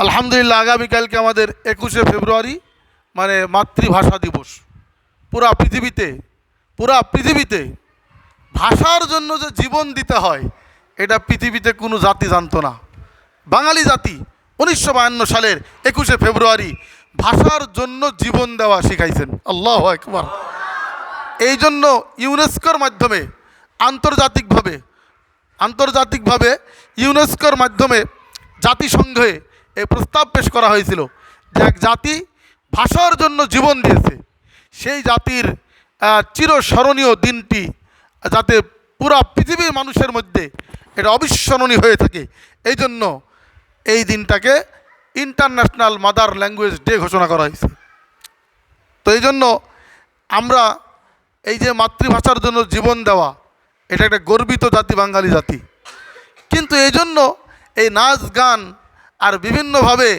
আলহামদুলিল্লাহ, আগামীকালকে আমাদের 21শে ফেব্রুয়ারি মানে মাতৃভাষা দিবস। পুরা পৃথিবীতে ভাষার জন্য যে জীবন দিতে হয় এটা পৃথিবীতে কোনো জাতি জানতো না। বাঙালি জাতি 1952 সালের 21শে ফেব্রুয়ারি ভাষার জন্য জীবন দেওয়া শিখাইছেন। আল্লাহু আকবার। এই জন্য ইউনেস্কোর মাধ্যমে আন্তর্জাতিকভাবে ইউনেস্কোর মাধ্যমে জাতিসংঘে এই প্রস্তাব পেশ করা হয়েছিল যে এক জাতি ভাষার জন্য জীবন দিয়েছে, সেই জাতির চিরস্মরণীয় দিনটি যাতে পুরা পৃথিবীর মানুষের মধ্যে এটা অবিস্মরণীয় হয়ে থাকে, এই জন্য এই দিনটাকে ইন্টারন্যাশনাল মাদার ল্যাঙ্গুয়েজ ডে ঘোষণা করা হয়েছে। তো এই জন্য আমরা এই যে মাতৃভাষার জন্য জীবন দেওয়া, এটা একটা গর্বিত জাতি, বাঙালি জাতি। কিন্তু এই জন্য এই নাচ গান আর বিভিন্নভাবে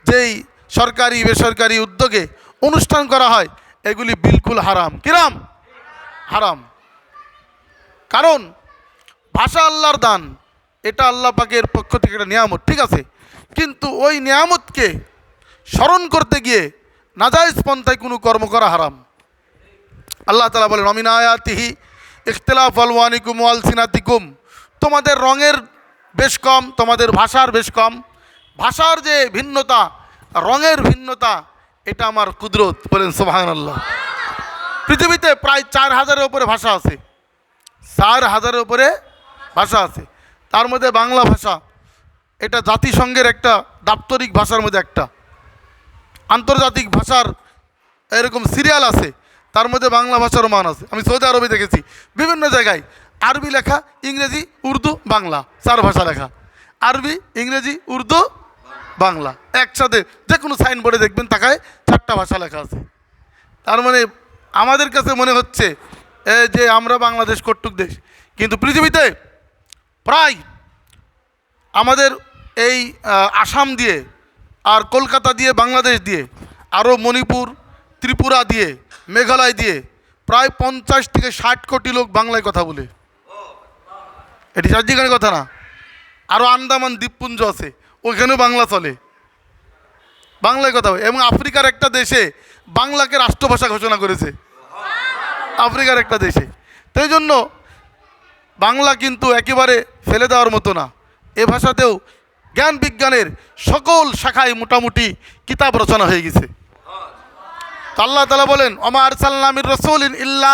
যেই সরকারি বেসরকারি উদ্যোগে অনুষ্ঠান করা হয় এগুলি বিলকুল হারাম। কিরাম? হারাম। কারণ ভাষা আল্লাহর দান, এটা আল্লাহ পাকের পক্ষ থেকে একটা নিয়ামত, ঠিক আছে, কিন্তু ওই নিয়ামতকে স্মরণ করতে গিয়ে নাজায়েজ পন্থায় কোনো কর্ম করা হারাম। আল্লাহ তাআলা বলেন মিন আয়াতিহি ইখতিলাফু আলওয়ানিকুম ওয়া আলসিনাতিকুম, তোমাদের রঙের বেশ কম, তোমাদের ভাষার বেশ কম। ভাষার যে ভিন্নতা, রঙের ভিন্নতা, এটা আমার কুদরত। বলেন সুবহানাল্লাহ। পৃথিবীতে প্রায় 4000-এর উপরে ভাষা আছে, 4000-এর উপরে ভাষা আছে। তার মধ্যে বাংলা ভাষা এটা জাতিসংঘের একটা দাপ্তরিক ভাষার মধ্যে একটা। আন্তর্জাতিক ভাষার এরকম সিরিয়াল আছে, তার মধ্যে বাংলা ভাষারও মান আছে। আমি সৌদি আরবে দেখেছি বিভিন্ন জায়গায় আরবি লেখা, ইংরেজি, উর্দু, বাংলা, 4 ভাষা লেখা। আরবি, ইংরেজি, উর্দু, বাংলা একসাথে যে কোনো সাইনবোর্ডে দেখবেন তাকায় 4টা ভাষা লেখা আছে। তার মানে আমাদের কাছে মনে হচ্ছে যে আমরা বাংলাদেশ কটুক দেশ, কিন্তু পৃথিবীতে প্রায় আমাদের এই আসাম দিয়ে আর কলকাতা দিয়ে, বাংলাদেশ দিয়ে, আরও মণিপুর, ত্রিপুরা দিয়ে, মেঘালয় দিয়ে প্রায় 50 থেকে 60 কোটি লোক বাংলায় কথা বলে। এটি চারদিকের কথা না, আরও আন্দামান দ্বীপপুঞ্জ আছে, ওইখানেও বাংলা চলে, বাংলায় কথা বলে। এবং আফ্রিকার একটা দেশে বাংলাকে রাষ্ট্রভাষা ঘোষণা করেছে, আফ্রিকার একটা দেশে। তো এই জন্য বাংলা কিন্তু একেবারে ফেলে দেওয়ার মতো না। এ ভাষাতেও জ্ঞান বিজ্ঞানের সকল শাখায় মোটামুটি কিতাব রচনা হয়ে গেছে। তো আল্লাহ তাআলা বলেন ওমা আরসালনা মির রাসূলিন ইল্লা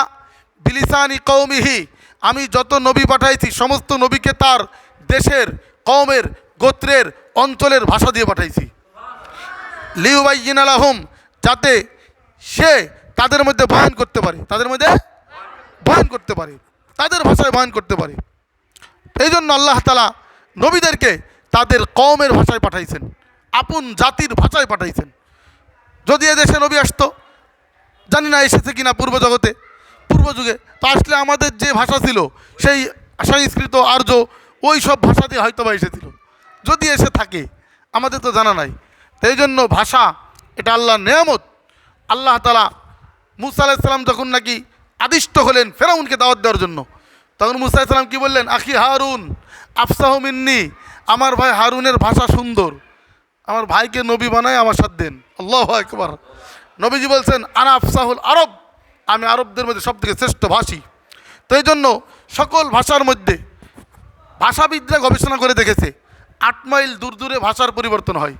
বিলিসানি কওমিহি, আমি যত নবী পাঠাইছি সমস্ত নবীকে তার দেশের, কওমের, গোত্রের, অঞ্চলের ভাষা দিয়ে পাঠাইছি। লিউবাইয়িনা লাহুম, যাতে সে তাদের মধ্যে বয়ান করতে পারে, তাদের মধ্যে বয়ান করতে পারে, তাদের ভাষায় বয়ান করতে পারে। এই জন্য আল্লাহ তাআলা নবীদেরকে তাদের কওমের ভাষায় পাঠাইছেন, আপন জাতির ভাষায় পাঠাইছেন। যদি এদেশে নবী আসতো, জানি না এসেছে কিনা পূর্ব যুগে, তো আসলে আমাদের যে ভাষা ছিল সেই সংস্কৃত, আর্য, ওই সব ভাষা দিয়ে হয়তো বা এসেছিল, যদি এসে থাকে, আমাদের তো জানা নাই। তো এই জন্য ভাষা এটা আল্লাহর নেয়ামত। আল্লাহ তাআলা মূসা আলাইহিস সালাম যখন নাকি আদিষ্ট হলেন ফেরাউনকে দাওয়াত দেওয়ার জন্য, তখন মূসা আলাইহিস সালাম কি বললেন? আখি হারুন আফসাহু মিন্নি, আমার ভাই হারুনের ভাষা সুন্দর, আমার ভাইকে নবী বানায় আমার সাথে দেন। আল্লাহু আকবার। নবীজি বলছেন আনা আফসাহুল আরব, আমি আরবদের মধ্যে সবথেকে শ্রেষ্ঠ ভাষী। তো এই জন্য সকল ভাষার মধ্যে ভাষাবিদরা গবেষণা করে দেখেছে 8 মাইল দূরে ভাষার পরিবর্তন হয়।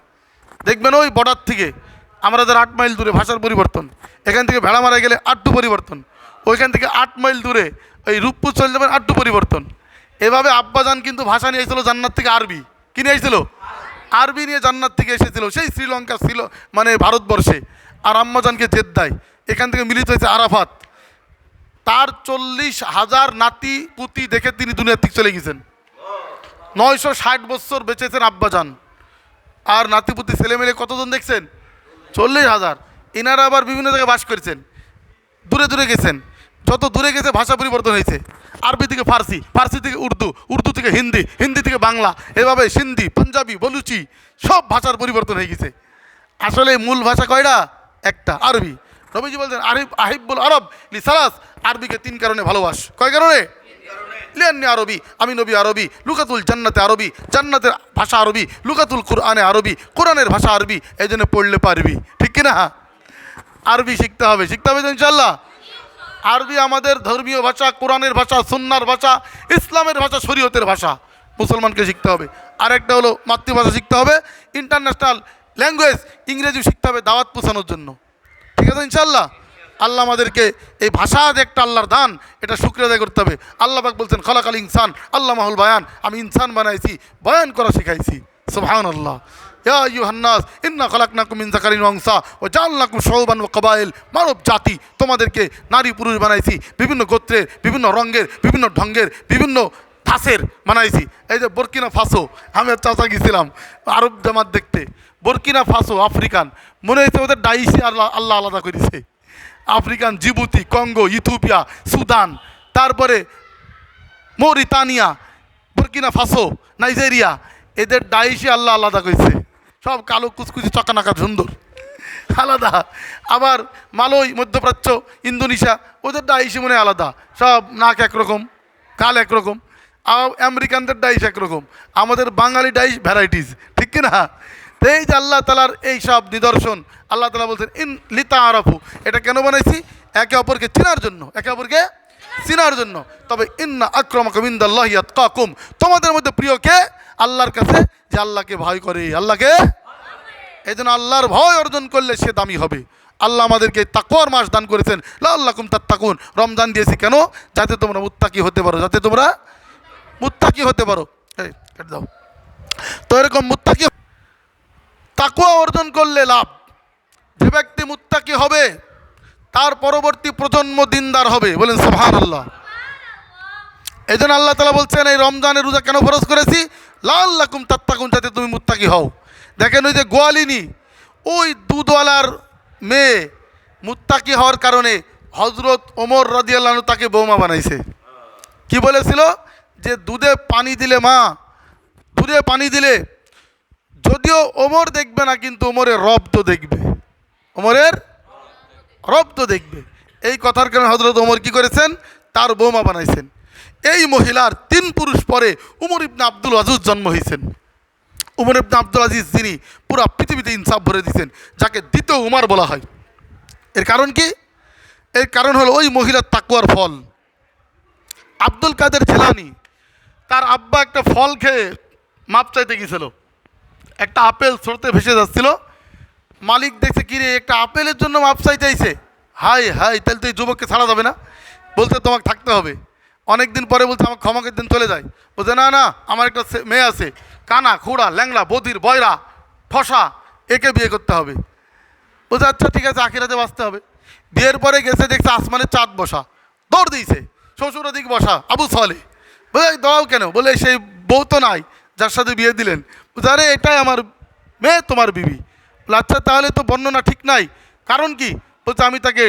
দেখবেন ওই বর্ডার থেকে আমাদের 8 মাইল দূরে ভাষার পরিবর্তন, এখান থেকে ভেড়া মারা গেলে 8টু পরিবর্তন, ওইখান থেকে 8 মাইল দূরে ওই রূপপুর চলে যাবেন 8টু পরিবর্তন। এভাবে আব্বাজান কিন্তু ভাষা নিয়ে এসেছিল জান্নাত থেকে, আরবি কি নিয়ে এসেছিল? আরবি নিয়ে জান্নাত থেকে এসেছিল সেই শ্রীলঙ্কা ছিল মানে ভারতবর্ষে। আর আম্মাজানকে জেদ্দায়, এখান থেকে মিলিত হয়েছে আরাফাত। তার 40,000 নাতি পুতি দেখে তিনি দুনিয়া থেকে চলে গেছেন। 960 বছর বেঁচেছেন আব্বাজান, আর নাতিপুতি ছেলেমেলে কতজন দেখছেন? 40,000। এনারা আবার বিভিন্ন জায়গায় বাস করেছেন, দূরে গেছেন। যত দূরে গেছে ভাষা পরিবর্তন হয়েছে, আরবি থেকে ফার্সি, ফার্সি থেকে উর্দু, উর্দু থেকে হিন্দি, হিন্দি থেকে বাংলা, এভাবে সিন্ধি, পাঞ্জাবি, বলুচি, সব ভাষার পরিবর্তন হয়ে গেছে। আসলে মূল ভাষা কয়টা? একটা, আরবি। নবীজি বলছেন আহিব্বুল আরব লিসালাস, আরবিকে 3 কারণে ভালোবাস। কয় কারণে? লিয়ান্নি আরবি, আমি নবী আরবি, লুকাতুল জান্নাতে আরবি, জান্নাতের ভাষা আরবি, লুকাতুল কুরআনে আরবি, কোরআনের ভাষা আরবি, এই জন্য পড়লে পারবি। ঠিক কিনা? আরবি শিখতে হবে তো ইনশাল্লাহ। আরবি আমাদের ধর্মীয় ভাষা, কোরআনের ভাষা, সুন্নার ভাষা, ইসলামের ভাষা, শরীয়তের ভাষা, মুসলমানকে শিখতে হবে। আরেকটা হলো মাতৃভাষা শিখতে হবে, ইন্টারন্যাশনাল ল্যাঙ্গুয়েজ ইংরেজি শিখতে হবে দাওয়াত পৌঁছানোর জন্য। ঠিক আছে ইনশাল্লাহ। আল্লাহ আমাদেরকে এই ভাষা যে একটা আল্লাহর দান, এটা শুকরিয়া আদায় করতে হবে। আল্লাহ পাক বলছেন খালাকাল ইনসান আল্লাহ মাহুল বায়ান, আমি ইনসান বানাইছি, বয়ান করা শিখাইছি। সুবহানাল্লাহ। ইয়া আইয়ুহান নাস ইন্না খালাকনাকুম মিন যাকারিন ওয়া উনসা ওয়া জাআলনাকুম শুউবান ওয়া কাবাইল, মানব জাতি তোমাদেরকে নারী পুরুষ বানাইছি, বিভিন্ন গোত্রের, বিভিন্ন রঙের, বিভিন্ন ঢঙ্গের, বিভিন্ন ধাঁচের বানাইছি। এই যে বুরকিনা ফাসো, আমি আর চাচা গেছিলাম আরব জামাত দেখতে। বুরকিনা ফাসো আফ্রিকান, মনে হয়েছে ওদের ডাইসি আল্লাহ আল্লাহ আলাদা করেছে। African, Djibouti, Congo, Ethiopia, Sudan, তারপরে মৌরিতানিয়া, বুরকিনা ফাসো, নাইজেরিয়া, এদের ডাইসি আল্লাহ আলাদা করেছে। সব কালো কুচকুচি চকানাকা সুন্দর আলাদা। আবার মালয়, মধ্যপ্রাচ্য, ইন্দোনেশিয়া, ওদের ডাইসি মনে আলাদা, সব নাক একরকম, গাল একরকম। আমেরিকানদের ডাইস একরকম, আমাদের বাঙালি ডাইস ভ্যারাইটিস। ঠিক কিনা? এই যে আল্লাহ তালার এই সব নিদর্শন, আল্লাহ তালা বলছেন ইন লিতা আরাফু, এটা কেন বানাইছি? একে অপরকে চেনার জন্য, একে অপরকে চেনার জন্য। তবে ইন্না আক্রামাকুম ইনদাল্লাহি আতকাকুম, তোমাদের মধ্যে প্রিয় কে? আল্লাহর কাছে যে আল্লাহকে ভয় করে, আল্লাহকে। এই জন্য আল্লাহর ভয় অর্জন করলে সে দামি হবে। আল্লাহ আমাদেরকে তাকওয়ার মাস দান করেছেন, লাআল্লাকুম তাত্তাকুন। রমজান দিয়েছি কেন? যাতে তোমরা মুত্তাকি হতে পারো, যাতে তোমরা মুত্তাকি হতে পারো। এই কেটে দাও। তো এরকম মুত্তাকি তাকওয়া অর্জন করলে লাভ। যে ব্যক্তি মুত্তাকি হবে তার পরবর্তী প্রজন্ম দিনদার হবে। বলেন সুবহানাল্লাহ। এই জন্য আল্লাহ তাআলা বলছেন এই রমজানের রোজা কেন ফরজ করেছি? লাআল্লাকুম তাত্তাকুন, যাতে তুমি মুত্তাকি হও। দেখেন ওই যে গোয়ালিনী, ওই দুধওয়ালার মেয়ে মুত্তাকি হওয়ার কারণে হযরত ওমর রাদিয়াল্লাহু আনহু তাকে বৌমা বানাইছে। কি বলেছিল? যে দুধে পানি দিলে, মা দুধে পানি দিলে যদিও ওমর দেখবে না, কিন্তু ওমরের রব তো দেখবে, ওমরের রব তো দেখবে। এই কথার কারণে হযরত ওমর কি করেছেন? তার বৌমা বানাইছেন। এই মহিলার 3 পুরুষ পরে উমর ইবনে আব্দুল আজিজ জন্ম হয়েছেন। উমর ইবনে আব্দুল আজিজ যিনি পুরা পৃথিবীতে ইনসাফ ভরে দিয়েছেন, যাকে দ্বিতীয় উমর বলা হয়। এর কারণ কি? এর কারণ হলো ওই মহিলার তাকওয়ার ফল। আব্দুল কাদের জিলানী, তার আব্বা একটা ফল খেয়ে মাপ চাইতে গিয়েছিল। একটা আপেল স্রোতে ভেসে যাচ্ছিল, মালিক দেখছে কিরে একটা আপেলের জন্য মাপ চাইতে আইছে। হাই হাই, তাহলে তো এই যুবককে ছাড়া যাবে না, বলতে তোমাকে থাকতে হবে। অনেক দিন পরে বলছে আমাকে ক্ষমাকের দিন চলে যায়। বলছে না না, আমার একটা মেয়ে আছে, কানা, খুড়া, ল্যাংলা, বধির, বয়রা, ঠসা, একে বিয়ে করতে হবে। বলছে আচ্ছা ঠিক আছে, আখিরাতে বাঁচতে হবে। বিয়ের পরে গেছে, দেখছে আসমানে চাঁদ বসা, দৌড় দিয়েছে। শ্বশুর ওদিক বসা, আবু সালে। বলে দাও কেন? বলে সেই বউ তো নাই যার সাথে বিয়ে দিলেন। বলছে আরে এটাই আমার মেয়ে, তোমার বিবি। বলে আচ্ছা তাহলে তো বর্ণনা ঠিক নাই, কারণ কি? বলছে আমি তাকে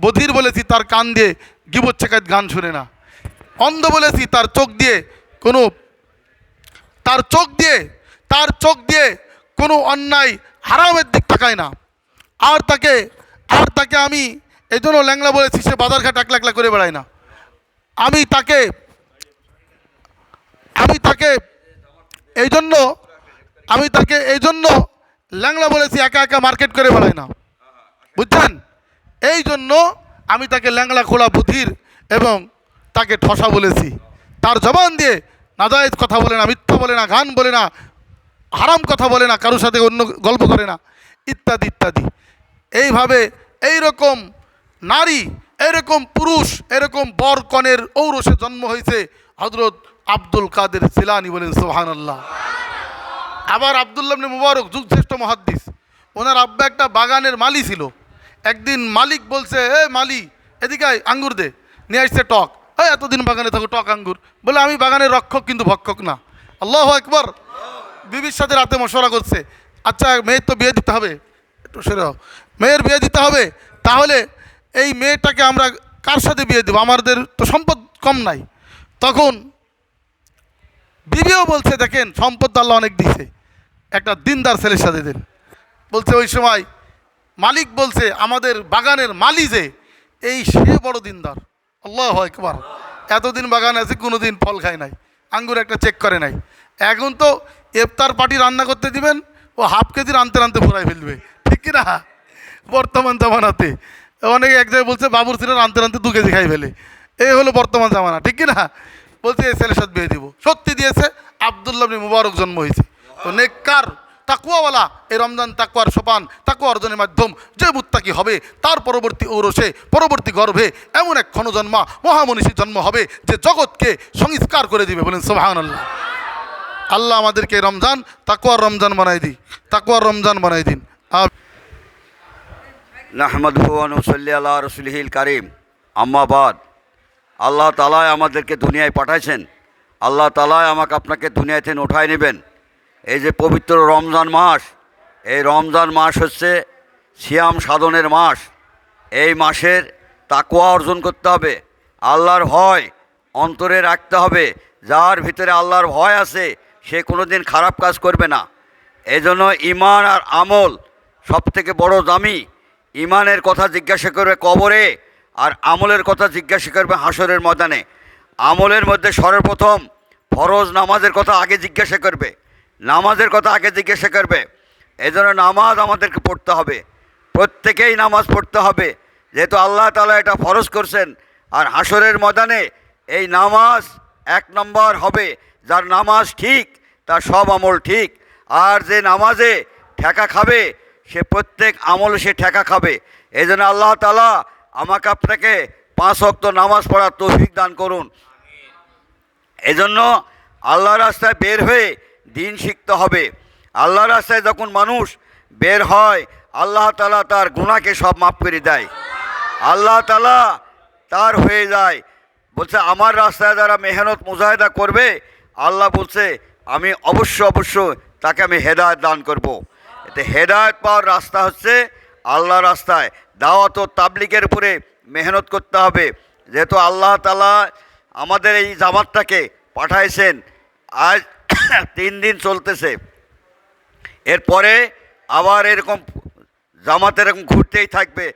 বধির বলেছি, তার কান দিয়ে গীবত শেখায়ত গান শুনে না। অন্ধ বলেছি, তার চোখ দিয়ে কোনো অন্যায় হারামের দিক তাকায় না। আর তাকে আমি এই জন্য ল্যাংলা বলেছি, সে বাজারঘাট একলা একলা করে বেড়ায় না। আমি তাকে এই জন্য ল্যাংলা বলেছি, একা একা মার্কেট করে বেড়ায় না, বুঝছেন? এই জন্য আমি তাকে ল্যাংলা, খোলা, বুধির এবং তাকে ঠসা বলেছি। তার জবান দিয়ে নাজায়েজ কথা বলে না, মিথ্যা বলে না, গান বলে না, হারাম কথা বলে না, কারোর সাথে অন্য গল্প করে না, ইত্যাদি ইত্যাদি। এইভাবে এইরকম নারী, এরকম পুরুষ, এরকম বর কনের ঔরসে জন্ম হয়েছে হযরত আব্দুল কাদের জিলানী। বলেন সুবহানাল্লাহ। আবার আব্দুল্লাহ ইবনে মুবারক যুগশ্রেষ্ঠ মুহাদ্দিস, ওনার আব্বা একটা বাগানের মালি ছিল। একদিন মালিক বলছে, এ মালি এদিকে আয়, আঙ্গুর দে। নিয়ে আসছে টক। এই এতদিন বাগানে থাকো, টক আঙ্গুর। বলে আমি বাগানের রক্ষক, কিন্তু ভক্ষক না। আল্লাহু আকবার। বিবির সাথে রাতে মশওয়ারা করছে, আচ্ছা মেয়ের তো বিয়ে দিতে হবে, একটু সেরে মেয়ের বিয়ে দিতে হবে, তাহলে এই মেয়েটাকে আমরা কার সাথে বিয়ে দেবো? আমাদের তো সম্পদ কম নাই। তখন বিবিও বলছে দেখেন সম্পদ তো আল্লাহ অনেক দিয়েছে, একটা দিনদার ছেলের সাথে দেন। বলছে ওই সময় মালিক বলছে আমাদের বাগানের মালি যে, এই সে বড় দিনদার। আল্লাহু আকবার। এতদিন বাগান আছে, কোনো দিন ফল খায় নাই, আঙ্গুর একটা চেক করে নাই। এখন তো ইফতার পার্টি রান্না করতে দিবেন, ও হাফ কেজি রানতে রানতে ফুরাই ফেলবে, ঠিক কি না? বর্তমান জামানাতে অনেকে এক জায়গায় বলছে বাবুর ছেলে রানতে রানতে 2 কেজি খাই ফেলে। এই হলো বর্তমান জামানা, ঠিক কি না? বলছে এই ছেলের সাথে বিয়ে দিব, সত্যি দিয়েছে। আব্দুল্লাহ ইবনে মুবারক জন্ম হয়েছে। তো নেককার তাকওয়াওয়ালা এই রমজান তাকওয়ার সোপান, তাকওয়া অর্জনের মাধ্যম যে মুত্তাকি হবে তার পরবর্তী ঔরসে, পরবর্তী গর্ভে এমন এক ক্ষণজন্মা মহামনীষীর জন্ম হবে যে জগৎকে সংস্কার করে দিবে। বলেন সুবহানাল্লাহ। আল্লাহ আমাদেরকে রমজান তাকওয়ার রমজান বানাই দিই, তাকওয়ার রমজান বানাই দিন। নাহমাদুহু ওয়া নুসাল্লি আলা রাসূলিহিল কারীম, আম্মা বাদ। আল্লাহ তাআলাই আমাদেরকে দুনিয়ায় পাঠাইছেন, আল্লাহ তাআলাই আমাকে আপনাকে দুনিয়া থেকে উঠায় নেবেন। এই যে পবিত্র রমজান মাস, এই রমজান মাস হচ্ছে সিয়াম সাধনের মাস। এই মাসের তাকওয়া অর্জন করতে হবে, আল্লাহর ভয় অন্তরে রাখতে হবে। যার ভিতরে আল্লাহর ভয় আছে সে কোনো দিন খারাপ কাজ করবে না। এই জন্য ঈমান আর আমল সবথেকে বড় দামি। ঈমানের কথা জিজ্ঞাসা করবে কবরে, আর আমলের কথা জিজ্ঞাসা করবে হাসরের ময়দানে। আমলের মধ্যে সর্বপ্রথম ফরজ নামাজের কথা আগে জিজ্ঞাসা করবে, নামাজের কথা আগে জিজ্ঞাসা করবে। এই জন্য নামাজ আমাদেরকে পড়তে হবে, প্রত্যেকেই নামাজ পড়তে হবে, যেহেতু আল্লাহ তাআলা এটা ফরজ করছেন। আর হাসরের ময়দানে এই নামাজ 1 নম্বর হবে। যার নামাজ ঠিক তার সব আমল ঠিক, আর যে নামাজে ঠেকা খাবে সে প্রত্যেক আমলে সে ঠেকা খাবে। এই জন্য আল্লাহ তাআলা আমাকে আপনাকে 5 ওয়াক্ত নামাজ পড়ার তৌফিক দান করুন। এই জন্য আল্লাহর রাস্তায় বের হয়ে দিন শিখতে হবে। আল্লাহর রাস্তায় যখন মানুষ বের হয় আল্লাহ তাআলা তার গুনাহকে সব মাফ করে দেয়, আল্লাহ তাআলা তার হয়ে যায়। বলছে আমার রাস্তায় যারা মেহনত মুজাহিদা করবে, আল্লাহ বলছে আমি অবশ্য তাকে আমি হেদায়েত দান করব। এতে হেদায়েত পাওয়ার রাস্তা হচ্ছে আল্লাহর রাস্তায়। দাওয়াত ও তাবলীগের উপরে মেহনত করতে হবে, যেহেতু আল্লাহ তাআলা আমাদের এই জামাতটাকে পাঠাইছেন। আজ 3 দিন চলতেছে, এরপরে আবার এরকম জামাত এরকম ঘুরতেই থাকবে।